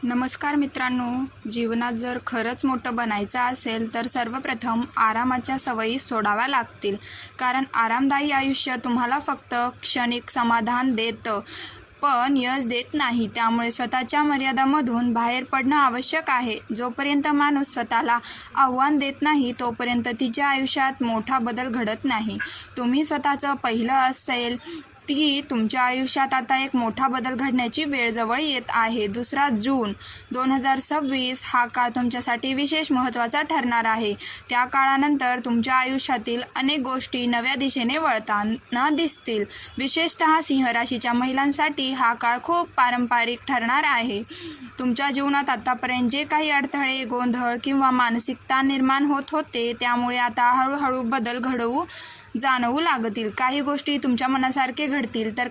नमस्कार मित्रांनो, जीवनात जर खरंच मोठं बनायचं असेल तर सर्वप्रथम आरामाच्या सवयी सोडाव्या लागतील. कारण आरामदायी आयुष्य तुम्हाला फक्त क्षणिक समाधान देतं, पण यश देत नाही. त्यामुळे स्वतःच्या मर्यादांमधून बाहेर पडणं आवश्यक आहे. जोपर्यंत माणूस स्वतःला आव्हान देत नाही तोपर्यंत तिच्या आयुष्यात मोठा बदल घडत नाही. तुम्ही स्वतःचं पहिलं असेल ती तुमच्या आयुष्यात आता एक मोठा बदल घडण्याची वेळ जवळ येत आहे. 2 जून 2026 हा काळ तुमच्यासाठी विशेष महत्त्वाचा ठरणार आहे. त्या काळानंतर तुमच्या आयुष्यातील अनेक गोष्टी नव्या दिशेने वळताना दिसतील. विशेषतः सिंह राशीच्या महिलांसाठी हा काळ खूप पारंपरिक ठरणार आहे. तुमच्या जीवनात आतापर्यंत जे काही अडथळे, गोंधळ किंवा मानसिक ताण निर्माण होत होते त्यामुळे आता हळूहळू बदल जाणवू लागतील. काही गोष्टी तुमच्या मनासारखे घडतील तर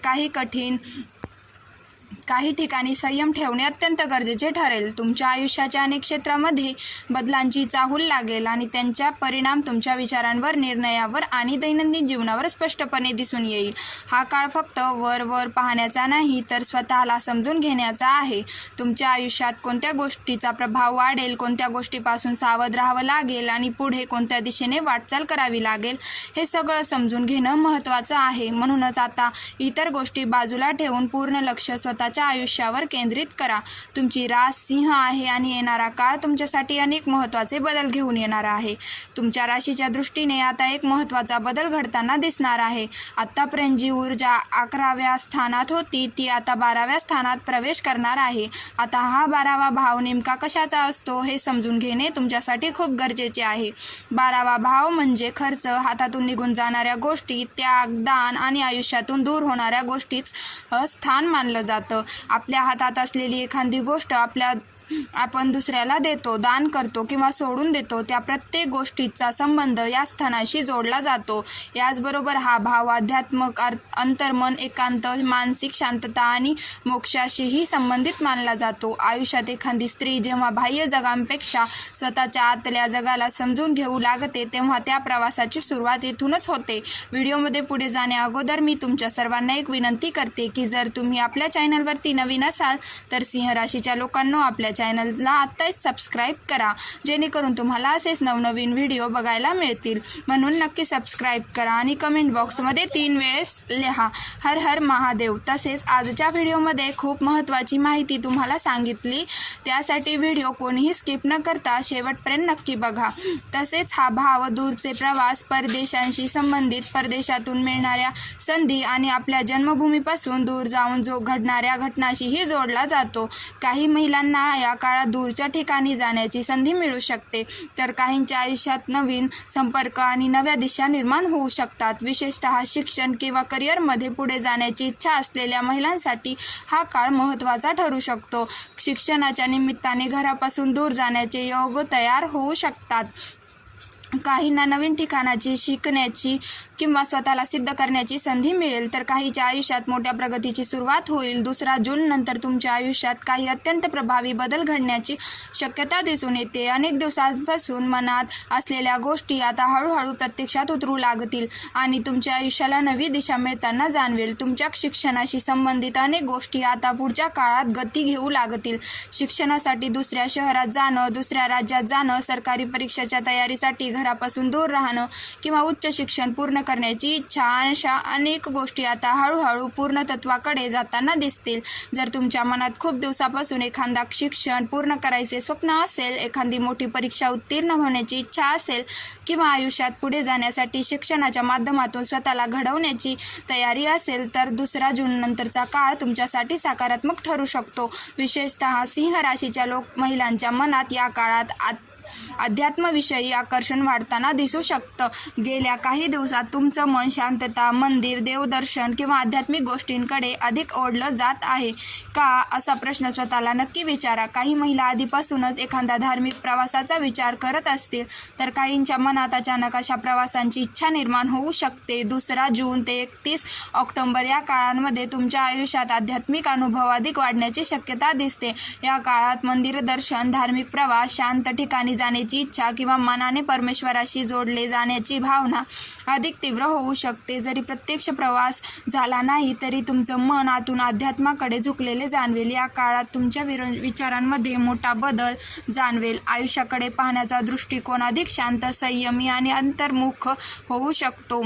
काही ठिकाणी संयम ठेवणे अत्यंत गरजेचे ठरेल. तुमच्या आयुष्याच्या अनेक क्षेत्रामध्ये बदलांची चाहूल लागेल आणि त्यांचा परिणाम तुमच्या विचारांवर, निर्णयावर आणि दैनंदिन जीवनावर स्पष्टपणे दिसून येईल. हा काळ फक्त वर पाहण्याचा नाही तर स्वतःला समजून घेण्याचा आहे. तुमच्या आयुष्यात कोणत्या गोष्टीचा प्रभाव वाढेल, कोणत्या गोष्टीपासून सावध राहावं लागेल आणि पुढे कोणत्या दिशेने वाटचाल करावी लागेल हे सगळं समजून घेणं महत्त्वाचं आहे. म्हणूनच आता इतर गोष्टी बाजूला ठेवून पूर्ण लक्ष स्वतःच्या आयुष्यावर केंद्रित करा. तुमची रास सिंह आहे आणि येणारा काळ तुमच्यासाठी अनेक महत्त्वाचे बदल घेऊन येणार आहे. तुमच्या राशीच्या दृष्टीने आता एक महत्त्वाचा बदल घडताना दिसणार आहे. आत्तापर्यंत जी ऊर्जा 11व्या स्थानात होती ती आता 12व्या स्थानात प्रवेश करणार आहे. आता हा 12वा भाव नेमका कशाचा असतो हे समजून घेणे तुमच्यासाठी खूप गरजेचे आहे. 12वा भाव म्हणजे खर्च, हातातून निघून जाणाऱ्या गोष्टी, त्याग, दान आणि आयुष्यातून दूर होणाऱ्या गोष्टीचं स्थान मानलं जातं. आपल्या हातात असलेली एखादी गोष्ट आपण दुसऱ्याला देतो, दान करतो किंवा सोडून देतो त्या प्रत्येक गोष्टीचा संबंध या स्थानाशी जोडला जातो. याचबरोबर हा भाव आध्यात्मिक, अंतर्मन, एकांत, मानसिक शांतता आणि मोक्षाशीही संबंधित मानला जातो. आयुष्यात एखादी स्त्री जेव्हा बाह्य जगांपेक्षा स्वतःच्या आतल्या जगाला समजून घेऊ लागते तेव्हा त्या प्रवासाची सुरुवात इथूनच होते. व्हिडिओमध्ये पुढे जाण्याअगोदर मी तुमच्या सर्वांना एक विनंती करते की जर तुम्ही आपल्या चॅनलवरती नवीन असाल तर सिंह राशीच्या लोकांनो आपल्या चॅनलला आत्ताच सबस्क्राईब करा, जेणेकरून तुम्हाला असेच नवनवीन व्हिडिओ बघायला मिळतील. म्हणून नक्की सबस्क्राईब करा आणि कमेंट बॉक्समध्ये 3 वेळेस लिहा हर हर महादेव. तसेच आजच्या व्हिडिओमध्ये खूप महत्त्वाची माहिती तुम्हाला सांगितली, त्यासाठी व्हिडिओ कोणीही स्किप न करता शेवटपर्यंत नक्की बघा. तसेच हा भाव दूरचे प्रवास, परदेशांशी संबंधित, परदेशातून मिळणाऱ्या संधी आणि आपल्या जन्मभूमीपासून दूर जाऊन घडणाऱ्या घटनाशीही जोडला जातो. काही महिलांना या काळात दूरच्या ठिकाणी जाण्याची संधी मिळू शकते तर काहींच्या आयुष्यात नवीन संपर्क आणि नव्या दिशा निर्माण होऊ शकतात. विशेषतः शिक्षण किंवा करिअरमध्ये पुढे जाण्याची इच्छा असलेल्या महिलांसाठी हा काळ महत्त्वाचा ठरू शकतो. शिक्षणाच्या निमित्ताने घरापासून दूर जाण्याचे योग तयार होऊ शकतात. काहींना नवीन ठिकाणाची शिकण्याची किंवा स्वतःला सिद्ध करण्याची संधी मिळेल तर काहीच्या आयुष्यात मोठ्या प्रगतीची सुरुवात होईल. 2 जून नंतर तुमच्या आयुष्यात काही अत्यंत प्रभावी बदल घडण्याची शक्यता दिसून येते. अनेक दिवसांपासून मनात असलेल्या गोष्टी आता हळूहळू प्रत्यक्षात उतरू लागतील आणि तुमच्या आयुष्याला नवी दिशा मिळताना जाणवेल. तुमच्या शिक्षणाशी संबंधित अनेक गोष्टी आता पुढच्या काळात गती घेऊ लागतील. शिक्षणासाठी दुसऱ्या शहरात जाणं, दुसऱ्या राज्यात जाणं, सरकारी परीक्षेच्या तयारीसाठी घरापासून दूर राहणं किंवा उच्च शिक्षण पूर्ण करण्याची इच्छा, अशा अनेक गोष्टी आता हळूहळू पूर्णत्वाकडे जाताना दिसतील. जर तुमच्या मनात खूप दिवसापासून एखादा शिक्षण पूर्ण करायचे स्वप्न असेल, एखादी मोठी परीक्षा उत्तीर्ण होण्याची इच्छा असेल किंवा आयुष्यात पुढे जाण्यासाठी शिक्षणाच्या माध्यमातून स्वतःला घडवण्याची तयारी असेल तर 2 जून नंतरचा काळ तुमच्यासाठी सकारात्मक ठरू शकतो. विशेषतः सिंह राशीच्या महिलांच्या मनात या काळात अध्यात्माविषयी आकर्षण वाढताना दिसू शकतं. गेल्या काही दिवसात तुमचं मन शांतता, मंदिर, देवदर्शन किंवा आध्यात्मिक गोष्टींकडे अधिक ओढलं जात आहे का असा प्रश्न स्वतःला नक्की विचारा. काही महिला आधीपासूनच एखाद्या धार्मिक प्रवासाचा विचार करत असतील तर काहींच्या मनात अचानक अशा प्रवासांची इच्छा निर्माण होऊ शकते. 2 जून ते 31 ऑक्टोबर या काळांमध्ये तुमच्या आयुष्यात आध्यात्मिक अनुभव अधिक वाढण्याची शक्यता दिसते. या काळात मंदिर दर्शन, धार्मिक प्रवास, शांत ठिकाणी ठिकाणी जाण्याची इच्छा किंवा मनाने परमेश्वराशी जोडले जाण्याची भावना अधिक तीव्र होऊ शकते. जरी प्रत्यक्ष प्रवास झाला नाही तरी तुमचं मन आतून अध्यात्माकडे झुकलेले जाणवेल. या काळात तुमच्या विचारांमध्ये मोठा बदल जाणवेल. आयुष्याकडे पाहण्याचा दृष्टिकोन अधिक शांत, संयमी आणि अंतर्मुख होऊ शकतो.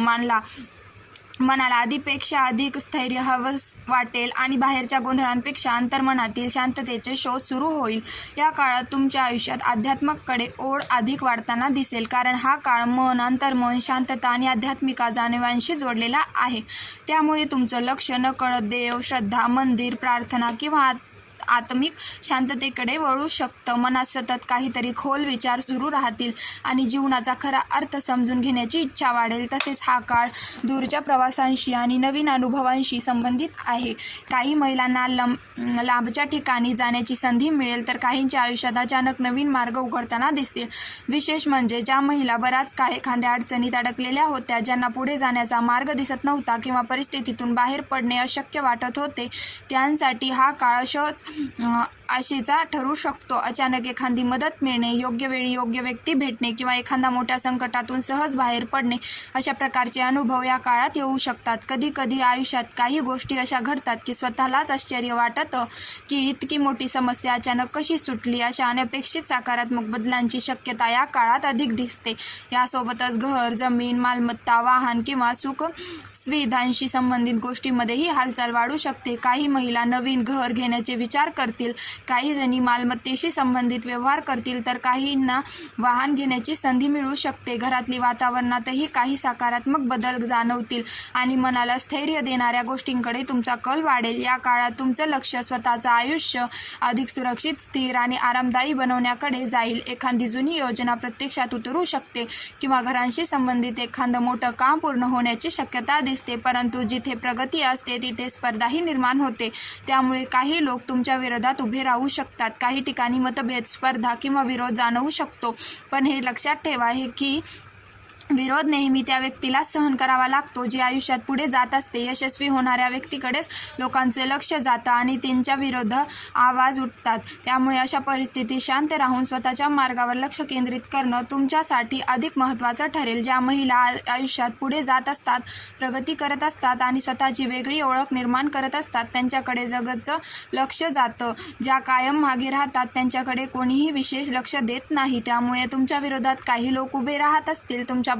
मनाला आधीपेक्षा अधिक स्थैर्य हवं वाटेल आणि बाहेरच्या गोंधळांपेक्षा अंतर्मनातील शांततेचे शोध सुरू होईल. या काळात तुमच्या आयुष्यात अध्यात्माकडे ओढ अधिक वाढताना दिसेल, कारण हा काळ मन, अंतर्मन, शांतता आणि आध्यात्मिक जाणीवांशी जोडलेला आहे. त्यामुळे तुमचं लक्ष नकळत देव, श्रद्धा, मंदिर, प्रार्थना किंवा आत्मिक शांततेकडे वळू शकतं. मनात सतत काहीतरी खोल विचार सुरू राहतील आणि जीवनाचा खरा अर्थ समजून घेण्याची इच्छा वाढेल. तसेच हा काळ दूरच्या प्रवासांशी आणि नवीन अनुभवांशी संबंधित आहे. काही महिलांना लांबच्या ठिकाणी जाण्याची संधी मिळेल, तर काहींच्या आयुष्यात अचानक नवीन मार्ग उघडताना दिसतील. विशेष म्हणजे ज्या महिला बराच काळ एखाद्या अडचणीत अडकलेल्या होत्या, ज्यांना पुढे जाण्याचा मार्ग दिसत नव्हता किंवा परिस्थितीतून बाहेर पडणे अशक्य वाटत होते, त्यांसाठी हा काळ आशेचा ठरू शकतो. अचानक एखादी मदत मिळणे, योग्य वेळी योग्य व्यक्ती भेटणे किंवा एखाद्या मोठ्या संकटातून सहज बाहेर पडणे अशा प्रकारचे अनुभव या काळात येऊ शकतात. कधी कधी आयुष्यात काही गोष्टी अशा घडतात की स्वतःलाच आश्चर्य वाटतं की इतकी मोठी समस्या अचानक कशी सुटली. अशा अनपेक्षित सकारात्मक बदलांची शक्यता या काळात अधिक दिसते. यासोबतच घर, जमीन, मालमत्ता, वाहन किंवा सुख सुविधांशी संबंधित गोष्टींमध्येही हालचाल वाढू शकते. काही महिला नवीन घर घेण्याचे विचार करतील, काही जणी मालमत्तेशी संबंधित व्यवहार करतील, तर काहींना वाहन घेण्याची संधी मिळू शकते. घरातली वातावरणातही काही सकारात्मक बदल जाणवतील आणि मनाला स्थैर्य देणाऱ्या गोष्टींकडे तुमचा कल वाढेल. या काळात तुमचं लक्ष स्वतःचं आयुष्य अधिक सुरक्षित, स्थिर आणि आरामदायी बनवण्याकडे जाईल. एखादी जुनी योजना प्रत्यक्षात उतरू शकते किंवा घरांशी संबंधित एखादं मोठं काम पूर्ण होण्याची शक्यता दिसते. परंतु जिथे प्रगती असते तिथे स्पर्धाही निर्माण होते. त्यामुळे काही लोक तुमच्या विरोधात उभे राहू शकतात. काही ठिकाणी मतभेद, स्पर्धा किंवा विरोध जाणवू शकतो. पण हे लक्षात ठेवा की विरोध नेहमी त्या व्यक्तीला सहन करावा लागतो जी आयुष्यात पुढे जात असते. यशस्वी होणाऱ्या व्यक्तीकडेच लोकांचे लक्ष जातं आणि त्यांच्या विरोध आवाज उठतात. त्यामुळे अशा परिस्थितीत शांत राहून स्वतःच्या मार्गावर लक्ष केंद्रित करणं तुमच्यासाठी अधिक महत्त्वाचं ठरेल. ज्या महिला आयुष्यात पुढे जात असतात, प्रगती करत असतात आणि स्वतःची वेगळी ओळख निर्माण करत असतात, त्यांच्याकडे जगाचं लक्ष जातं. ज्या कायम मागे राहतात त्यांच्याकडे कोणीही विशेष लक्ष देत नाही. त्यामुळे तुमच्या विरोधात काही लोक उभे राहत असतील, तुमच्याबद्दल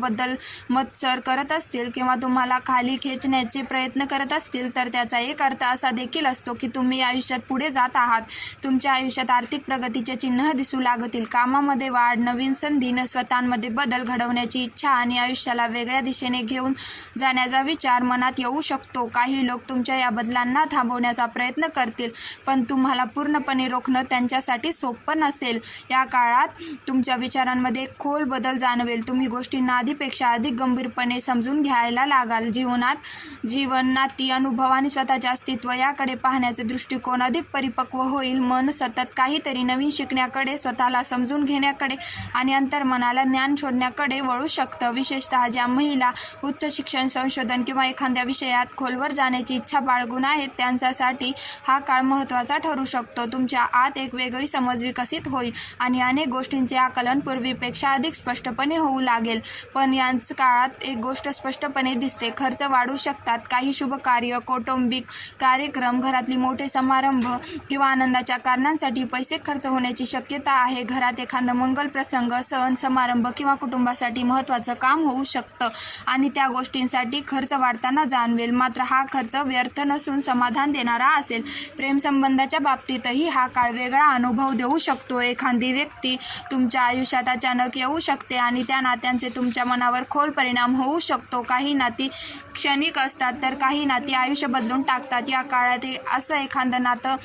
मत्सर करत असतील किंवा तुम्हाला खाली खेचण्याचे प्रयत्न करत असतील, तर त्याचा एक अर्थ असा देखील असतो की तुम्ही आयुष्यात पुढे जात आहात. तुमच्या आयुष्यात आर्थिक प्रगतीचे चिन्ह दिसू लागतील. कामामध्ये वाढ, नवीन संधी, स्वतःमध्ये बदल घडवण्याची इच्छा आणि आयुष्याला वेगळ्या दिशेने घेऊन जाण्याचा विचार मनात येऊ शकतो. काही लोक तुमच्या या बदलांना थांबवण्याचा प्रयत्न करतील, पण तुम्हाला पूर्णपणे रोखणं त्यांच्यासाठी सोपं नसेल. या काळात तुमच्या विचारांमध्ये खोल बदल जाणवेल. तुम्ही गोष्टींना आधीपेक्षा अधिक गंभीरपणे समजून घ्यायला लागाल. जीवन, नाती, अनुभव आणि स्वतःचे अस्तित्व याकडे पाहण्याचे दृष्टिकोन अधिक परिपक्व होईल. मन सतत काहीतरी नवीन शिकण्याकडे, स्वतःला समजून घेण्याकडे आणि अंतर्मनाला ज्ञान शोधण्याकडे वळू शकतं. विशेषतः ज्या महिला उच्च शिक्षण, संशोधन किंवा एखाद्या विषयात खोलवर जाण्याची इच्छा बाळगून आहेत, त्यांच्यासाठी हा काळ महत्त्वाचा ठरू शकतो. तुमच्या आत एक वेगळी समज विकसित होईल आणि अनेक गोष्टींचे आकलन पूर्वीपेक्षा अधिक स्पष्टपणे होऊ लागेल. पण याच काळात एक गोष्ट स्पष्टपणे दिसते: खर्च वाढू शकतात. काही शुभ कार्य, कौटुंबिक कार्यक्रम, घरातली मोठे समारंभ किंवा आनंदाच्या कारणांसाठी पैसे खर्च होण्याची शक्यता आहे. घरात एखादा मंगल प्रसंग, सण समारंभ किंवा कुटुंबासाठी महत्त्वाचं काम होऊ शकतं आणि त्या गोष्टींसाठी खर्च वाढताना जाणवेल. मात्र हा खर्च व्यर्थ नसून समाधान देणारा असेल. प्रेमसंबंधाच्या बाबतीतही हा काळ वेगळा अनुभव देऊ शकतो. एखादी व्यक्ती तुमच्या आयुष्यात अचानक येऊ शकते आणि त्या नात्यांचे तुमच्या मनावर खोल परिणाम होऊ शकतो. काही नाती क्षणिक असतात तर काही नाती आयुष्य बदलून टाकतात. या काळात असं एखादं नातं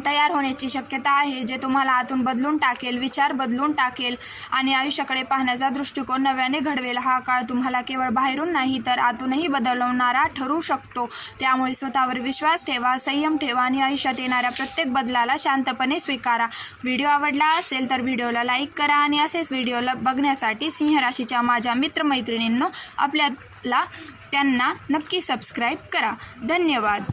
तयार होण्याची शक्यता आहे जे तुम्हाला आतून बदलून टाकेल, विचार बदलून टाकेल आणि आयुष्याकडे पाहण्याचा दृष्टिकोन नव्याने घडवेल. हा काळ तुम्हाला केवळ बाहेरून नाही तर आतूनही बदलवणारा ठरू शकतो. त्यामुळे स्वतःवर विश्वास ठेवा, संयम ठेवा आणि आयुष्यात येणाऱ्या प्रत्येक बदलाला शांतपणे स्वीकारा. व्हिडिओ आवडला असेल तर व्हिडिओला लाईक करा आणि असेच व्हिडिओला बघण्यासाठी सिंह राशीच्या माझ्या मित्रमैत्रिणींनो, त्यांना नक्की सबस्क्राईब करा. धन्यवाद.